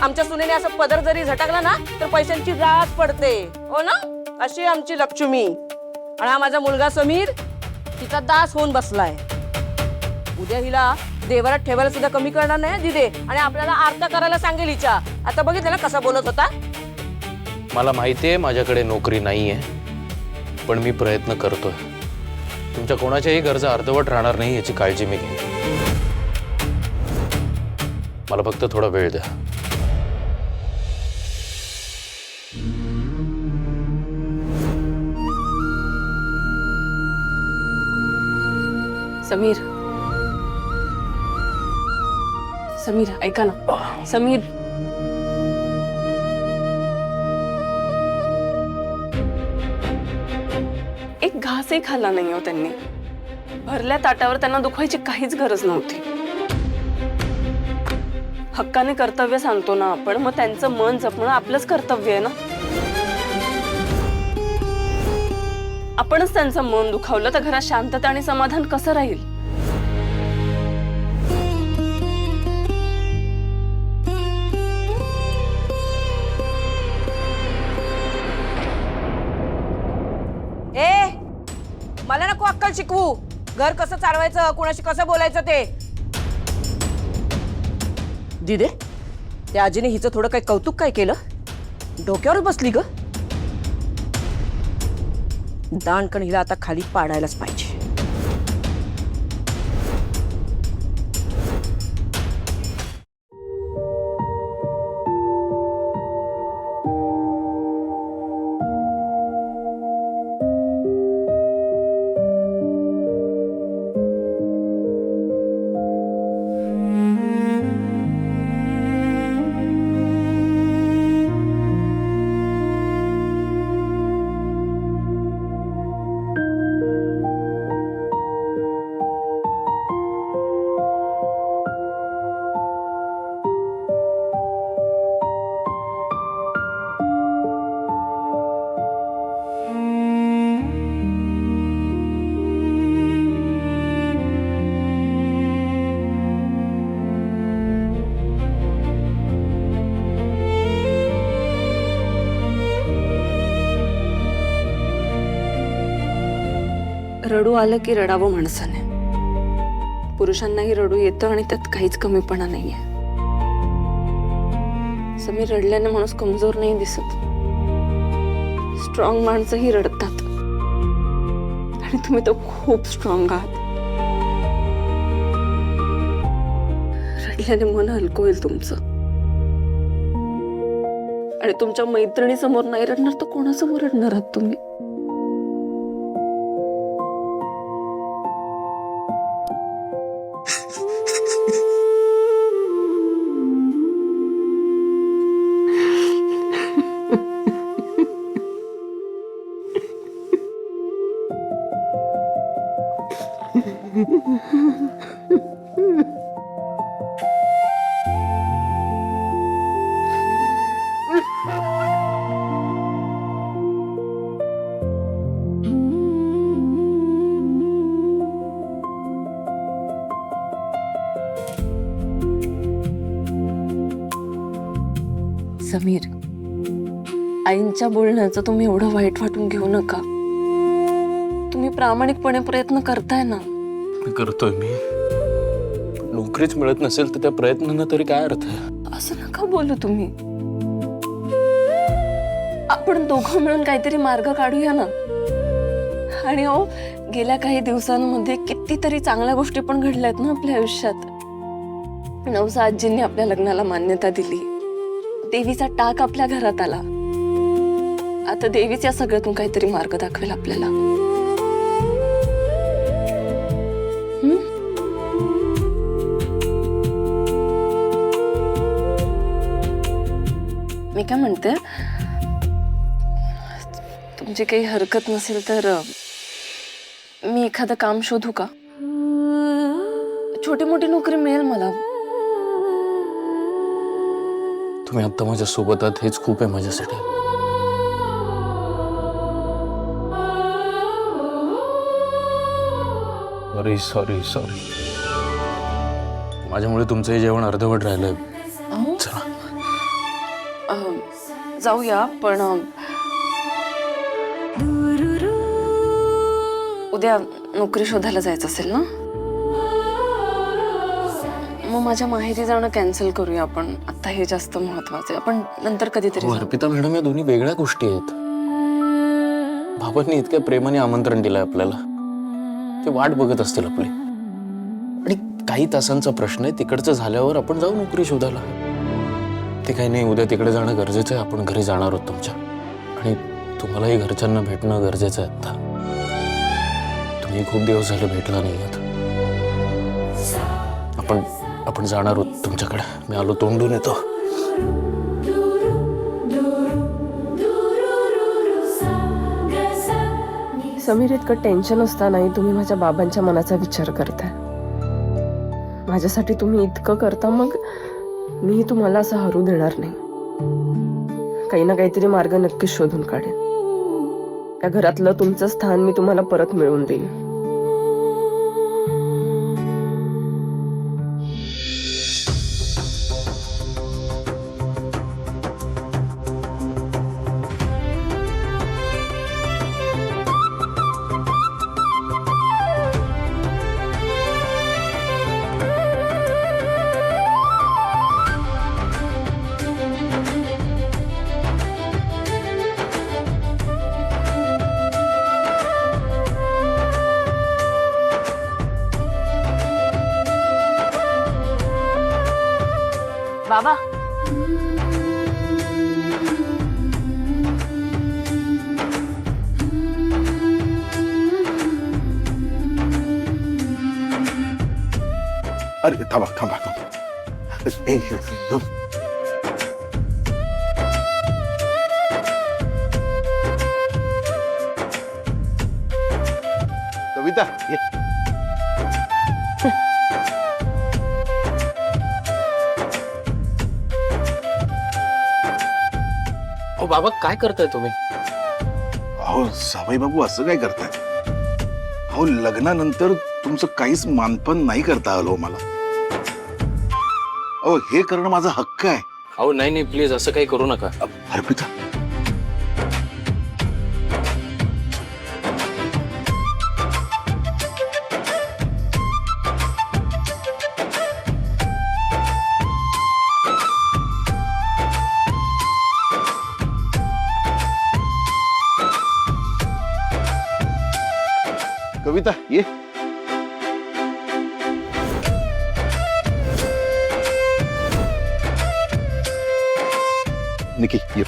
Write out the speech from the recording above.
आमच्या सुनेने असं पदर जरी झटकला ना तर पैशांची रात पडते, हो ना? अशी आमची लक्ष्मी. आणि हा माझा मुलगा समीर तिचा दास होऊन बसलाय. उद्या हिला देवरात ठेवायला सुद्धा कमी करणार नाही दिदे, आणि आपल्याला आरता करायला सांगेल हिच्या. आता बघितलं ना कसा बोलत होता. मला माहितीये माझ्याकडे नोकरी नाहीये, पण मी प्रयत्न करतोय. तुमच्या कोणाच्याही गरजा अर्धवट राहणार नाही याची काळजी मी घेईन. मला फक्त थोडा वेळ द्या. समीर, समीर ऐका ना. समीर, एक घासही खाल्ला नाही हो त्यांनी. भरल्या ताटावर त्यांना दुखवायची काहीच गरज नव्हती. हक्काने कर्तव्य सांगतो ना आपण, मग त्यांचं मन जपणं आपलंच कर्तव्य आहे ना. आपणच त्यांचं मन दुखावलं तर घरात शांतता आणि समाधान कसं राहील? ए, मला नको अक्कल शिकवू. घर कसं चालवायचं, कुणाशी कसं बोलायचं ते. दिदे, त्या आजीने हिचं थोडं काही कौतुक काय केलं? डोक्यावर बसली ग. दाणकण हिला आता खाली पाडायलाच पाहिजे. रडू आलं की रडावं माणसाने. पुरुषांनाही रडू येतं आणि त्यात काहीच कमीपणा नाहीये. समीर रडल्याने माणूस कमजोर नाही दिसत. स्ट्रॉंग माणसंही रडतात, आणि तुम्ही तर खूप स्ट्रॉंग आहात. रडल्याने मन हलकं होईल तुमचं. आणि तुमच्या मैत्रिणीसमोर नाही रडणार तर कोणासमोर रडणार आहात तुम्ही? समीर, आईंच्या बोलण्याचं तुम्ही एवढं वाईट वाटून घेऊ नका. तुम्ही प्रामाणिकपणे प्रयत्न करताय ना. करतोय मी. नोकरीच मिळत नसेल तर त्या प्रयत्नांना तरी काय अर्थ आहे? असं नका बोलू तुम्ही. आपण दोघं मिळून काहीतरी मार्ग काढूया ना. आणि हो, गेल्या काही दिवसांमध्ये कितीतरी चांगल्या गोष्टी पण घडल्यात ना आपल्या आयुष्यात. नवसा आजींनी आपल्या लग्नाला मान्यता दिली. देवीचा टाक आपल्या घरात आला. आता देवीच या सगळ्यातून काहीतरी मार्ग दाखवेल आपल्याला. मी काय म्हणते, तुमची काही हरकत नसेल तर मी एखादं काम शोधू का? छोटी मोठी नोकरी मिळेल मला. तुम्ही आता माझ्या सोबत आहात हेच खूप आहे माझ्यासाठी. सॉरी माझ्यामुळे तुमचंही जेवण अर्धवट राहिलंय. चला. जाऊया पण उद्या नोकरी शोधायला जायचं असेल ना? मग माझ्या माहेरी जाणं कॅन्सल करूया आपण. आता हे जास्त महत्वाचं आहे. आपण नंतर कधीतरी जाऊ. अर्पिता मॅडम, या दोन्ही वेगळ्या गोष्टी आहेत. बाबांनी इतक्या प्रेमाने आमंत्रण दिलंय आपल्याला, ते वाट बघत असतील आपली. आणि काही तासांचा प्रश्न आहे, तिकडचं झाल्यावर आपण जाऊ नोकरी शोधायला. ते काही नाही, उद्या तिकडे जाणं गरजेचं आहे. आपण घरी जाणार आहोत तुमच्या, आणि तुम्हालाही घरच्यांना भेटणं गरजेचं आहे. आता तुम्ही खूप दिवस झाले भेटला नाही आहात. आपण जाणार आहोत तुमच्याकडे. मी आलो, तोंडून येतो. समीर, इतकं टेन्शन असतानाही तुम्ही माझ्या बाबांच्या मनाचा विचार करताय. माझ्यासाठी तुम्ही इतकं करता, मग मीही तुम्हाला असं हरू देणार नाही. काही ना काहीतरी मार्ग नक्कीच शोधून काढेन. त्या घरातलं तुमचं स्थान मी तुम्हाला परत मिळवून देईन. बाबा, अरे थांबा थांबा थांबा. कविता ये. अहो बाबा, काय करताय तुम्ही? अहो जावई बाबू, असं काय करताय? अहो लग्नानंतर तुमचं काहीच मानपान नाही करता आलं मला. अहो हे करणं माझा हक्क आहे. अहो नाही नाही, प्लीज असं काही करू नका. अर्पिता, कविता ये. निकी ये.